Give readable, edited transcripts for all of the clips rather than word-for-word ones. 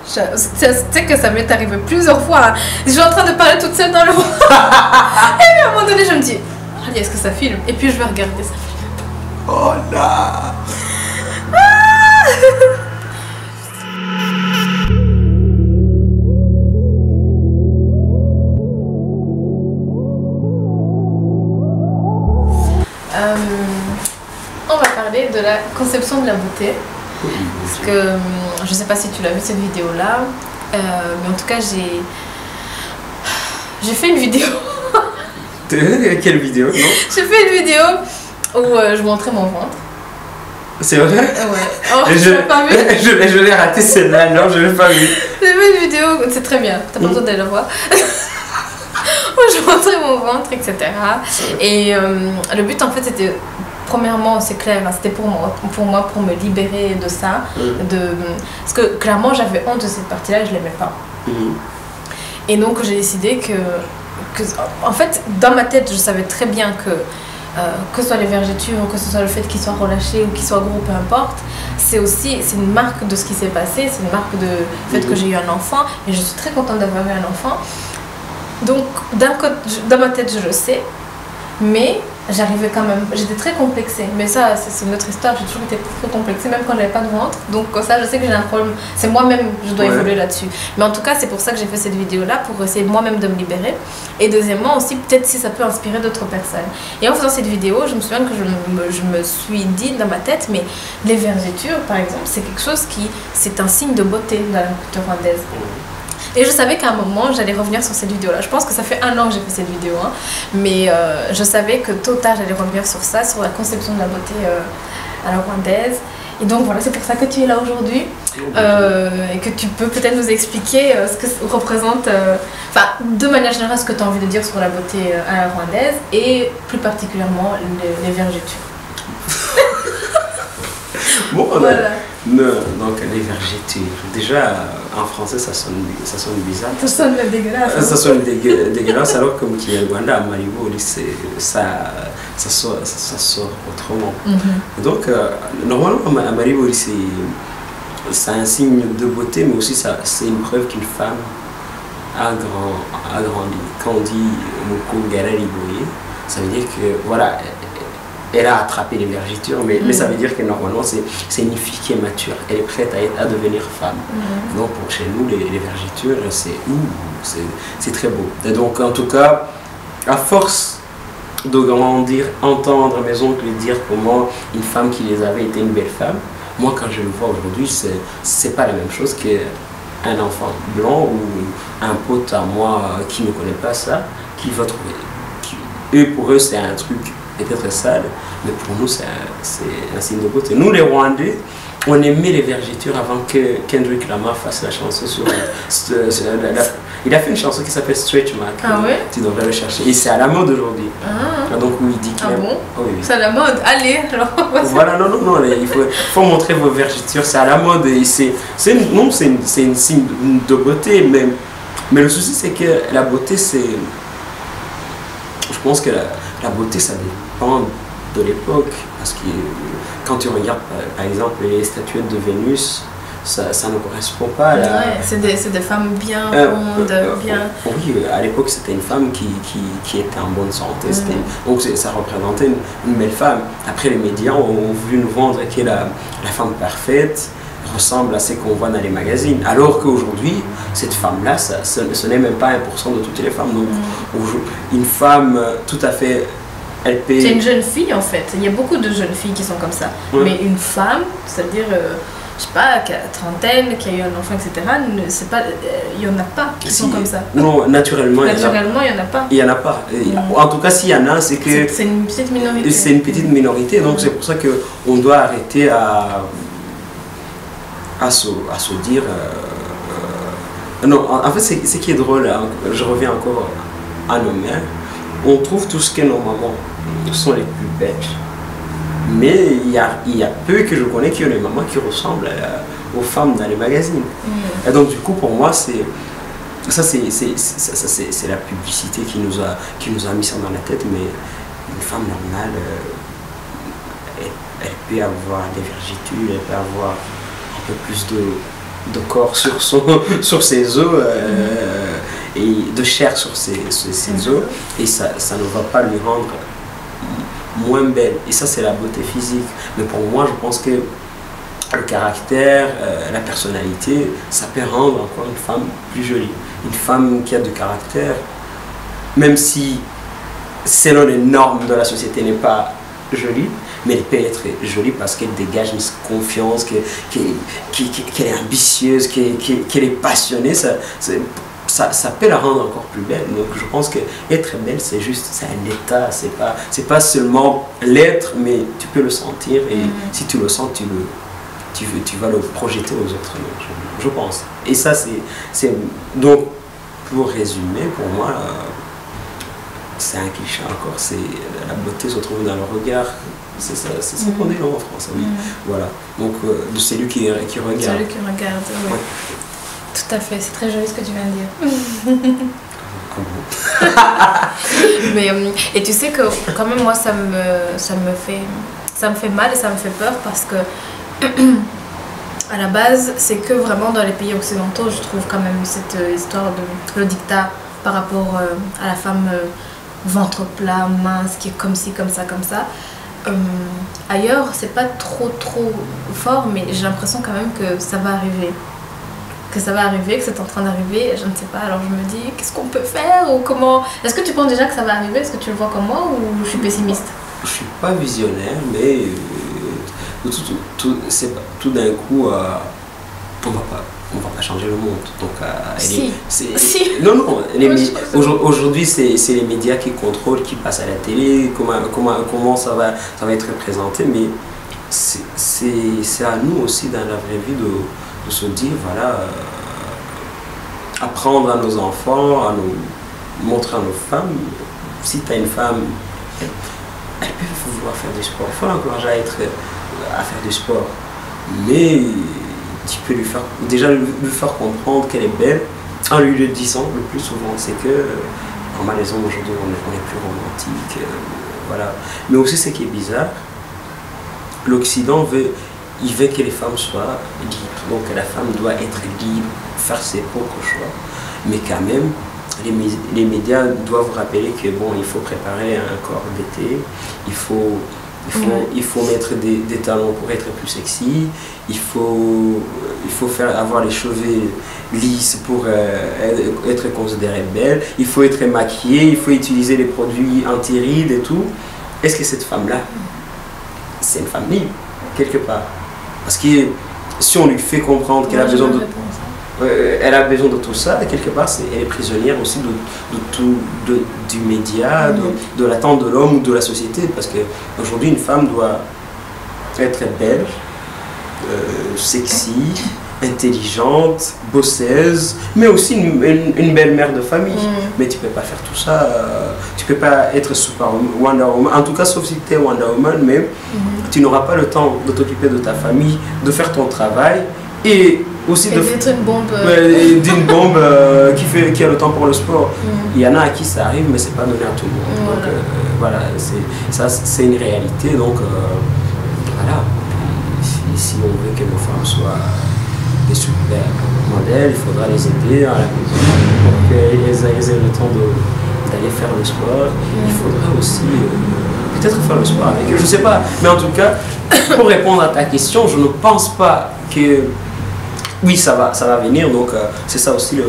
Tu sais que ça m'est arrivé plusieurs fois. Hein. Je suis en train de parler toute seule dans le vent. Et à un moment donné, je me dis, allez, est-ce que ça filme? Et puis je vais regarder, ça filme. Oh là. On va parler de la conception de la beauté. Parce que je ne sais pas si tu l'as vu cette vidéo là, mais en tout cas j'ai fait une vidéo. Quelle vidéo, non? J'ai fait une vidéo où je montrais mon ventre. C'est vrai? Ouais. Oh, je l'ai pas vu. Je l'ai raté celle-là, non, je l'ai pas vu. J'ai fait une vidéo, c'est très bien, t'as pas besoin d'aller la voir. Où je montrais mon ventre, etc. Et le but en fait c'était, premièrement c'est clair, hein, c'était pour me libérer de ça. Parce que clairement j'avais honte de cette partie-là et je l'aimais pas. Et donc j'ai décidé que en fait dans ma tête je savais très bien que ce soit les vergetures, que ce soit le fait qu'ils soient relâchés ou qu'ils soient gros, peu importe, c'est une marque de ce qui s'est passé, c'est une marque de fait que j'ai eu un enfant et je suis très contente d'avoir eu un enfant. Donc d'un côté, dans ma tête je le sais, mais j'arrivais quand même, j'étais très complexée, mais ça c'est une autre histoire, j'ai toujours été très complexée même quand j'avais pas de ventre, donc ça je sais que j'ai un problème, c'est moi-même je dois évoluer là-dessus, mais en tout cas c'est pour ça que j'ai fait cette vidéo là, pour essayer moi-même de me libérer, et deuxièmement aussi peut-être si ça peut inspirer d'autres personnes. Et en faisant cette vidéo je me souviens que je me suis dit dans ma tête, mais les vergetures par exemple c'est quelque chose c'est un signe de beauté dans la culture rwandaise. Et je savais qu'à un moment, j'allais revenir sur cette vidéo-là. Je pense que ça fait 1 an que j'ai fait cette vidéo. Hein. Mais je savais que tôt ou tard, j'allais revenir sur ça, sur la conception de la beauté à la rwandaise. Et donc voilà, c'est pour ça que tu es là aujourd'hui. Et que tu peux peut-être nous expliquer ce que représente, enfin, de manière générale, ce que tu as envie de dire sur la beauté à la rwandaise. Et plus particulièrement, les vergetures. Bon, voilà. Donc les vergetures, déjà en français ça sonne bizarre. Ça sonne même dégueulasse. Ça sonne dégueulasse alors que Kinyarwanda à Maribori ça sort autrement. Donc normalement à Maribori c'est un signe de beauté, mais aussi c'est une preuve qu'une femme a grandi. Quand on dit Mukungarariboye, ça veut dire que voilà, elle a attrapé les vergetures, mais ça veut dire que normalement c'est une fille qui est mature, elle est prête à devenir femme. Donc pour chez nous les vergetures c'est très beau. Et donc en tout cas, à force de grandir, entendre mes oncles dire comment une femme qui les avait était une belle femme, moi quand je le vois aujourd'hui c'est pas la même chose qu'un enfant blanc ou un pote à moi qui ne connaît pas ça, qui va trouver. Pour eux c'est un truc peut-être sale, mais pour nous c'est un signe de beauté. Nous les Rwandais, on aimait les vergetures avant que Kendrick Lamar fasse la chanson sur il a fait une chanson qui s'appelle Stretch Mark. Ah ouais? Tu devrais le chercher. Et c'est à la mode aujourd'hui. Donc où il dit qu'il aime. Bon? Oh, oui. C'est à la mode. Allez, alors. Voilà, non, il faut montrer vos vergetures. C'est à la mode et c'est une signe de beauté, mais le souci c'est que la beauté je pense que la beauté ça dépend de l'époque, parce que quand tu regardes par exemple les statuettes de Vénus, ça ne correspond pas à la... Ouais, c'est des femmes bien rondes, bien... Oui, à l'époque c'était une femme qui était en bonne santé, donc ça représentait une belle femme. Après les médias ont voulu nous vendre que la femme parfaite ressemble à ce qu'on voit dans les magazines, alors qu'aujourd'hui cette femme-là, ce n'est même pas 1% de toutes les femmes. Donc une femme tout à fait... C'est une jeune fille en fait, il y a beaucoup de jeunes filles qui sont comme ça, mais une femme, c'est-à-dire, je sais pas, qui a la trentaine, qui a eu un enfant, etc., il n'y en a pas qui sont comme ça. Non, naturellement, il n'y en a pas. Il n'y en a pas. En tout cas, s'il y en a, c'est que... C'est une petite minorité. C'est une petite minorité, donc c'est pour ça qu'on doit arrêter à se dire... Non, en fait, ce qui est drôle, hein, je reviens encore à nos mères, on trouve tout ce que nos mamans sont les plus belles. Mais il y a peu que je connais qui ont les mamans qui ressemblent aux femmes dans les magazines. Et donc du coup pour moi c'est la publicité qui nous a mis ça dans la tête, mais une femme normale elle peut avoir des vergetures, elle peut avoir un peu plus de corps sur, sur ses os et de chair sur ses os, et ça ne va pas lui rendre moins belle. Et ça, c'est la beauté physique. Mais pour moi, je pense que le caractère, la personnalité, ça peut rendre encore une femme plus jolie. Une femme qui a du caractère, même si selon les normes de la société n'est pas jolie, mais elle peut être jolie parce qu'elle dégage une confiance, qu'elle est ambitieuse, qu'elle est passionnée. Ça peut la rendre encore plus belle. Donc je pense que être belle, c'est juste, c'est un état, c'est pas seulement l'être, mais tu peux le sentir, et si tu le sens, tu vas le projeter aux autres, je pense. Et ça, c'est donc, pour résumer, pour moi, c'est un cliché encore, c'est la beauté se trouve dans le regard. C'est ça qu'on dit en France, oui. Voilà. Donc, de celui qui regarde. Celui qui regarde, oui. Ouais. Tout à fait, c'est très joli ce que tu viens de dire. Mais, et tu sais que quand même, moi, ça me fait mal et ça me fait peur parce que à la base, c'est que vraiment dans les pays occidentaux, je trouve quand même cette histoire de le dictat par rapport à la femme ventre plat, mince, qui est comme ci, comme ça, comme ça. Ailleurs, c'est pas trop fort, mais j'ai l'impression quand même que ça va arriver. Que ça va arriver, que c'est en train d'arriver, je ne sais pas. Alors je me dis, qu'est-ce qu'on peut faire ou comment... Est-ce que tu penses déjà que ça va arriver? Est-ce que tu le vois comme moi ou je suis pessimiste? Je suis pas visionnaire, mais tout d'un coup, on va pas changer le monde. Donc, non, aujourd'hui c'est les médias qui contrôlent, qui passent à la télé, comment ça va être présenté, mais c'est à nous aussi dans la vraie vie de se dire, voilà, apprendre à nos enfants, à nous montrer à nos femmes. Si tu as une femme, elle peut vouloir faire du sport, il faut l'encourager à faire du sport, mais tu peux lui faire comprendre qu'elle est belle en lui le disant le plus souvent. C'est que comment les hommes aujourd'hui on est plus romantiques, voilà. Mais aussi, ce qui est bizarre, l'Occident veut que les femmes soient libres. Donc la femme doit être libre, faire ses propres choix. Mais quand même, les médias doivent rappeler que bon, il faut préparer un corps d'été, il faut mettre des talons pour être plus sexy, il faut avoir les cheveux lisses pour être considérée belle, il faut être maquillée, il faut utiliser les produits anti-rides et tout. Est-ce que cette femme-là, c'est une femme libre, quelque part? Parce que si on lui fait comprendre qu'elle a besoin de tout ça, quelque part, elle est prisonnière aussi du média, de l'attente de l'homme ou de la société. Parce qu'aujourd'hui, une femme doit être belle, sexy, intelligente, bosseuse, mais aussi une belle mère de famille. Mais tu ne peux pas faire tout ça, tu ne peux pas être super Wonder Woman, en tout cas sauf si tu es Wonder Woman, mais tu n'auras pas le temps de t'occuper de ta famille, de faire ton travail et aussi d'être une bombe, d'une bombe qui a le temps pour le sport. Il y en a à qui ça arrive, mais c'est pas donné à tout le monde. Voilà. Donc voilà, c'est une réalité. Donc voilà, si on veut que nos femmes soient des super modèles, il faudra les aider à la maison pour qu'elles aient le temps d'aller faire le sport. Il faudra aussi peut-être faire le sport avec eux, je sais pas. Mais en tout cas, pour répondre à ta question, je ne pense pas que... Oui, ça va venir, donc c'est ça aussi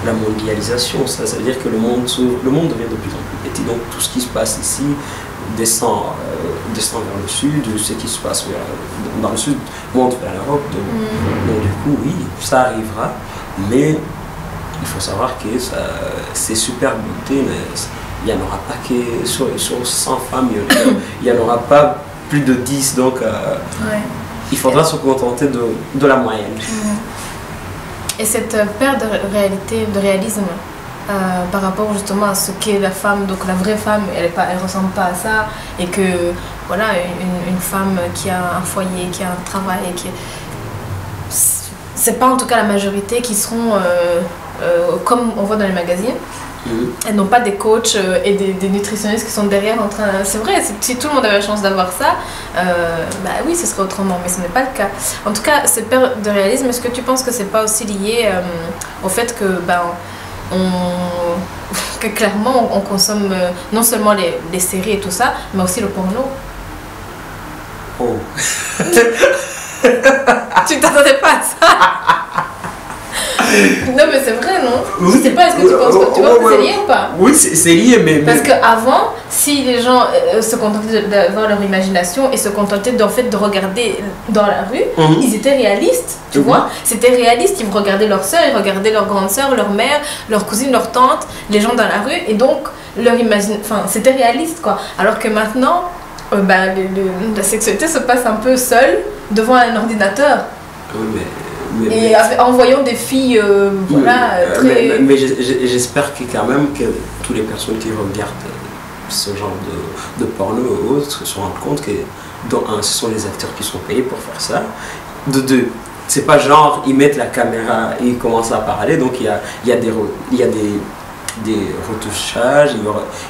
la mondialisation. Ça veut dire que le monde devient de plus en plus petit, donc tout ce qui se passe ici descend vers le sud, ce qui se passe dans le sud monte vers l'Europe. Donc du coup, oui, ça arrivera, mais il faut savoir que c'est super beauté, mais il n'y en aura pas que sur 100 femmes, il n'y en aura pas plus de 10, donc il faudra se contenter de la moyenne. Et cette perte de réalisme par rapport justement à ce qu'est la femme, donc la vraie femme, elle ressemble pas à ça, et que voilà, une femme qui a un foyer, qui a un travail, c'est pas en tout cas la majorité qui seront comme on voit dans les magazines, Elles n'ont pas des coachs et des nutritionnistes qui sont derrière en train... C'est vrai, si tout le monde avait la chance d'avoir ça, bah oui, ce serait autrement, mais ce n'est pas le cas. En tout cas, cette perte de réalisme, est-ce que tu penses que c'est pas aussi lié au fait que, que clairement, on consomme non seulement les séries et tout ça, mais aussi le porno? Oh. Tu t'attendais pas à ça? Non, mais c'est vrai, non? Oui. Je sais pas, est-ce que tu penses que c'est lié ou pas? Oui, c'est lié, mais... Parce qu'avant, si les gens se contentaient d'avoir leur imagination et se contentaient en fait de regarder dans la rue, ils étaient réalistes, tu vois? C'était réaliste, ils regardaient leur soeur, ils regardaient leur grande soeur, leur mère, leur cousine, leur tante, les gens dans la rue, et donc leur enfin, c'était réaliste, quoi. Alors que maintenant, la sexualité se passe un peu seule devant un ordinateur. Oui, et en voyant des filles, très... Mais j'espère que quand même que toutes les personnes qui regardent ce genre de porno ou autres se rendent compte que, ce sont les acteurs qui sont payés pour faire ça. De deux, c'est pas genre, ils mettent la caméra et ils commencent à parler, donc il y a des retouchages,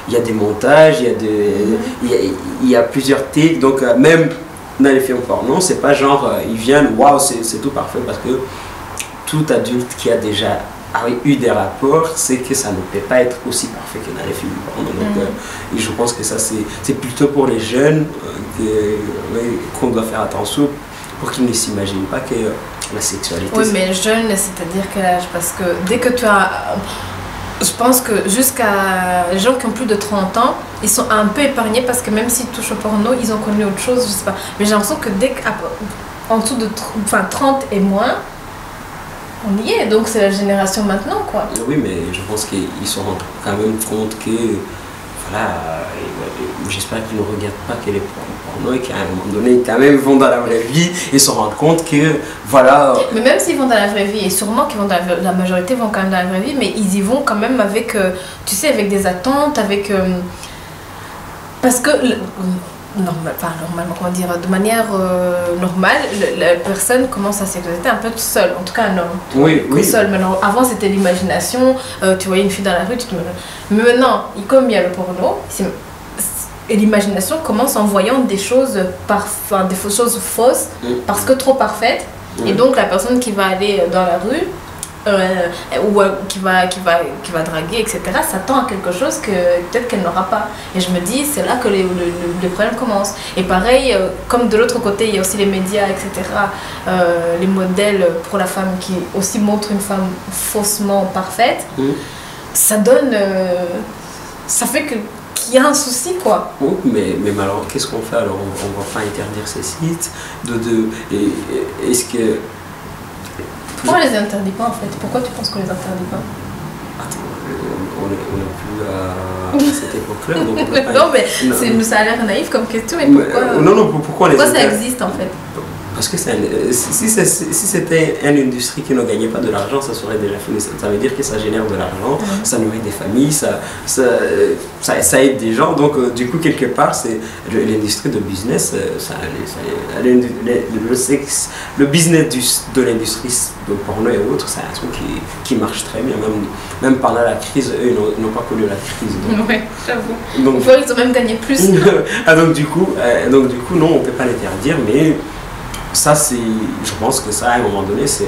il y a des montages, il y a plusieurs takes, donc même dans les films porno, c'est pas genre ils viennent, waouh, c'est tout parfait, parce que tout adulte qui a déjà eu des rapports sait que ça ne peut pas être aussi parfait que dans les films porno. Donc et je pense que ça c'est plutôt pour les jeunes qu'on doit faire attention pour qu'ils ne s'imaginent pas que la sexualité... Oui, mais jeune, c'est-à-dire quel âge? Parce que dès que tu as... Je pense que jusqu'à les gens qui ont plus de 30 ans, ils sont un peu épargnés parce que même s'ils touchent au porno, ils ont connu autre chose, je sais pas. Mais j'ai l'impression que dès qu'en dessous de 30 et moins, on y est. Donc c'est la génération maintenant, quoi. Oui, mais je pense qu'ils se rendent quand même compte que, voilà, j'espère qu'ils ne regardent pas que les porno et qu'à un moment donné, quand même, ils vont dans la vraie vie et se rendent compte que, voilà... Mais même s'ils vont dans la vraie vie, et sûrement qu'ils vont la majorité vont quand même dans la vraie vie, mais ils y vont quand même avec, tu sais, avec des attentes, avec... parce que... normalement, comment dire, de manière normale, la personne commence sa sexualité un peu toute seule, en tout cas un homme. Oui. Seul. Maintenant, avant c'était l'imagination, tu voyais une fille dans la rue, mais maintenant, comme il y a le porno, et l'imagination commence en voyant des choses, des choses fausses, parce que trop parfaites, et donc la personne qui va aller dans la rue, ou qui va draguer, etc., s'attend à quelque chose que peut-être qu'elle n'aura pas. Et je me dis, c'est là que les problèmes commencent. Et pareil, comme de l'autre côté, il y a aussi les médias, etc., les modèles pour la femme qui aussi montrent une femme faussement parfaite, ça donne... ça fait qu'il y a un souci, quoi. Oui, mais alors, qu'est-ce qu'on fait? Alors, on va pas interdire ces sites est-ce que... Pourquoi on les interdit pas, en fait? Pourquoi tu penses qu'on les interdit pas? Attends, on n'est plus à cette époque-là, donc on peut pas... Non, mais ça a l'air naïf comme question, mais pourquoi... Pourquoi ça existe, en fait? Parce que si c'était une industrie qui ne gagnait pas de l'argent, ça serait déjà fini. Ça veut dire que ça génère de l'argent, ça nourrit des familles, ça aide des gens. Donc, du coup, quelque part, c'est l'industrie de business, le business de l'industrie de porno et autres, c'est un truc qui marche très bien. Même pendant la crise, eux, ils n'ont pas connu la crise. Oui, j'avoue. Donc, ils ont même gagné plus. donc, du coup, non, on ne peut pas l'interdire, mais... Ça, je pense que ça, à un moment donné, je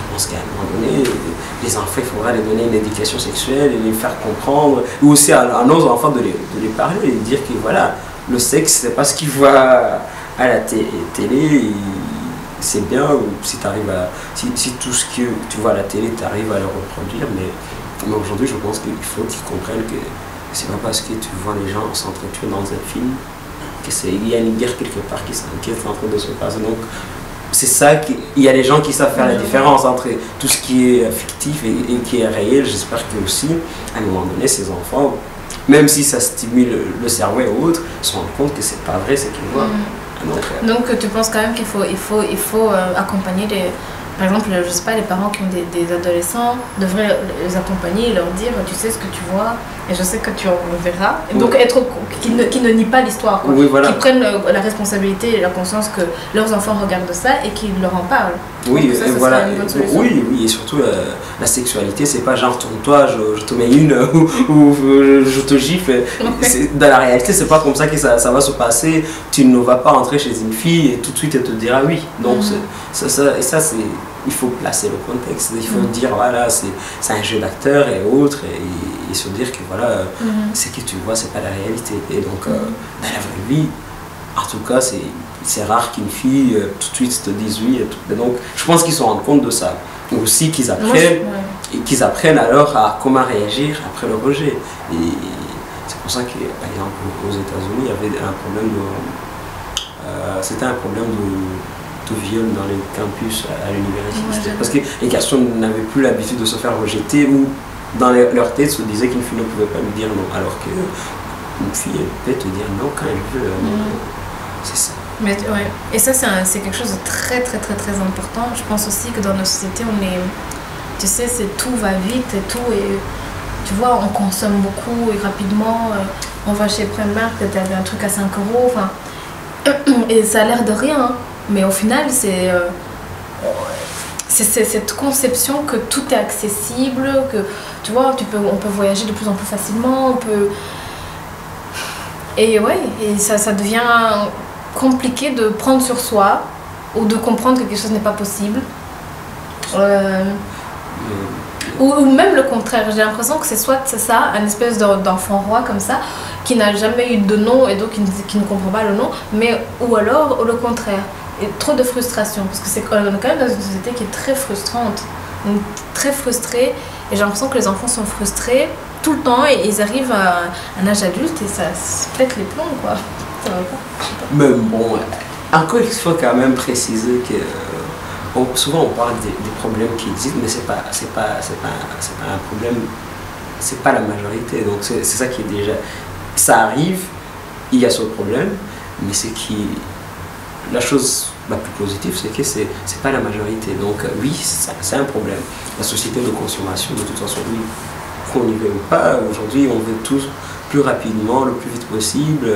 pense qu'à un moment donné, les enfants, il faudra les donner une éducation sexuelle et les faire comprendre, ou aussi à nos enfants de les parler, et de dire que voilà, le sexe, c'est pas ce qu'ils voient à la télé, c'est bien, si tu arrives si tout ce que tu vois à la télé, tu arrives à le reproduire, mais aujourd'hui, je pense qu'il faut qu'ils comprennent que c'est pas parce que tu vois les gens s'entretuer dans un film qu'il y a une guerre quelque part qui est en train de se passer. Donc, c'est ça il y a des gens qui savent faire la différence entre tout ce qui est fictif et qui est réel. J'espère que aussi, à un moment donné, ces enfants, même si ça stimule le cerveau et autres, se rendent compte que c'est pas vrai ce qu'ils voient. Donc, tu penses quand même qu'il faut accompagner par exemple, je sais pas, les parents qui ont des adolescents devraient les accompagner et leur dire, tu sais ce que tu vois et je sais que tu en verras. Et donc qu'ils ne nient pas l'histoire, oui, voilà. Qu'ils prennent la responsabilité et la conscience que leurs enfants regardent ça et qu'ils leur en parlent. Oui, ça, et ce voilà. serait une bonne solution. Oui, oui, et surtout la sexualité, c'est pas genre tourne-toi, je te mets une ou je te gifle. Dans la réalité, c'est pas comme ça que ça va se passer. Tu ne vas pas entrer chez une fille et tout de suite elle te dira oui. Donc, il faut placer le contexte. Il faut dire, voilà, c'est un jeu d'acteur et autres, et se dire que voilà, ce que tu vois, c'est pas la réalité. Et donc, dans la vraie vie, en tout cas, c'est rare qu'une fille tout de suite te dise oui. Et donc, je pense qu'ils se rendent compte de ça. Aussi qu'ils apprennent alors à comment réagir après le rejet. Et c'est pour ça que, par exemple, aux États-Unis, il y avait un problème c'était un problème de viol dans les campus à l'université. Parce que les garçons n'avaient plus l'habitude de se faire rejeter ou dans leur tête se disaient qu'une fille ne pouvait pas lui dire non. Alors qu'une fille elle peut te dire non quand elle veut. C'est ça. Mais, ouais. Et ça, c'est quelque chose de très, très, très, très important. Je pense aussi que dans nos sociétés, tu sais, tout va vite et tout. Et tu vois, on consomme beaucoup et rapidement. On va chez Primark, tu as un truc à 5 €. Enfin, et ça a l'air de rien. Hein. Mais au final, c'est cette conception que tout est accessible, que tu vois, on peut voyager de plus en plus facilement. Et ouais, et ça devient compliqué de prendre sur soi ou de comprendre que quelque chose n'est pas possible. Ou même le contraire, j'ai l'impression que c'est ça, un espèce d'enfant roi comme ça, qui n'a jamais eu de nom et donc qui ne comprend pas le nom, ou alors le contraire. Et trop de frustration, parce que c'est quand même dans une société qui est très frustrante, donc, très frustrée, et j'ai l'impression que les enfants sont frustrés tout le temps et ils arrivent à un âge adulte et ça se pète les plombs, quoi. Ça va pas, je sais pas. Mais bon, encore il faut quand même préciser que souvent on parle des problèmes qui existent, mais c'est pas un problème, c'est pas la majorité. Donc c'est ça qui est déjà, ça arrive, il y a ce problème, mais la chose la plus positive, c'est que c'est pas la majorité. Donc oui, c'est un problème. La société de consommation, de toute façon, oui, qu'on y veut ou pas, aujourd'hui on veut tous plus rapidement, le plus vite possible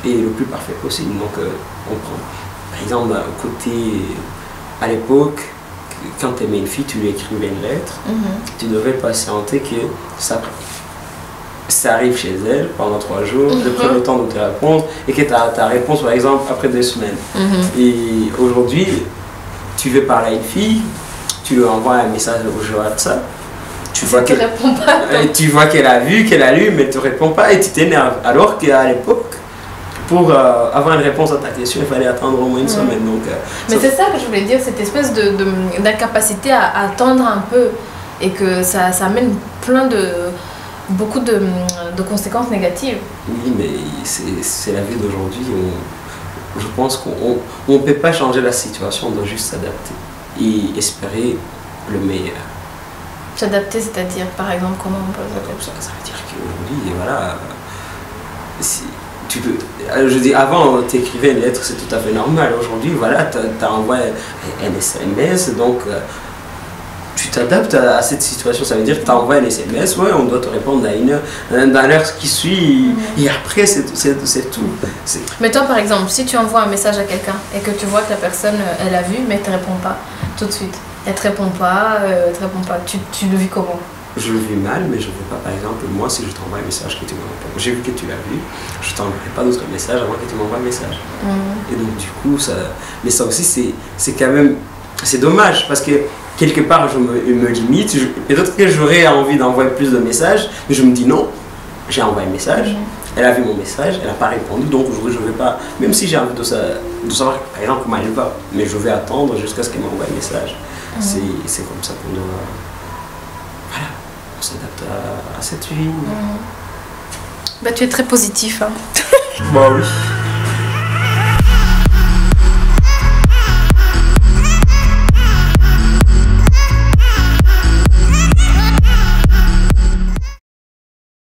et le plus parfait possible. Donc on prend, par exemple, à l'époque, quand tu aimais une fille, tu lui écrivais une lettre, tu devais patienter que ça arrive chez elle pendant 3 jours, de prendre le temps de te répondre et que ta réponse, par exemple, après 2 semaines. Et aujourd'hui, tu veux parler à une fille, tu lui envoies un message au WhatsApp, tu vois qu'elle a vu, qu'elle a lu, mais elle ne te répond pas et tu t'énerves. Alors qu'à l'époque, pour avoir une réponse à ta question, il fallait attendre au moins une semaine. Donc, mais c'est ça que je voulais dire, cette espèce d'incapacité à attendre un peu et que ça amène beaucoup de conséquences négatives. Oui, mais c'est la vie d'aujourd'hui. Je pense qu'on ne peut pas changer la situation, on doit juste s'adapter et espérer le meilleur. S'adapter, c'est-à-dire, par exemple, comment on peut s'adapter? Ça veut dire qu'aujourd'hui, voilà, tu peux, je dis, avant, tu écrivais une lettre, c'est tout à fait normal. Aujourd'hui, voilà, tu as envoyé un SMS, donc tu t'adaptes à cette situation. Ça veut dire que tu envoies un SMS, ouais, on doit te répondre dans l'heure qui suit, et après, c'est tout. Mais toi, par exemple, si tu envoies un message à quelqu'un et que tu vois que la personne, elle a vu, mais elle ne te répond pas tout de suite, elle ne te répond pas, tu le vis comment? Je le vis mal, mais je ne veux pas, par exemple, moi, si je t'envoie un message que tu me réponds, j'ai vu que tu l'as vu, je ne t'enverrai pas d'autres messages avant que tu m'envoies un message. Et donc, du coup, mais ça aussi, c'est quand même, c'est dommage, parce que quelque part, je me limite, peut-être que j'aurais envie d'envoyer plus de messages, mais je me dis non, j'ai envoyé un message, elle a vu mon message, elle n'a pas répondu, donc aujourd'hui, je ne vais pas, même si j'ai envie de savoir, par exemple, comment elle va, mais je vais attendre jusqu'à ce qu'elle m'envoie un message. C'est comme ça qu'on doit... Voilà, on s'adapte à cette vie. Bah, tu es très positif. Hein. Bah oui.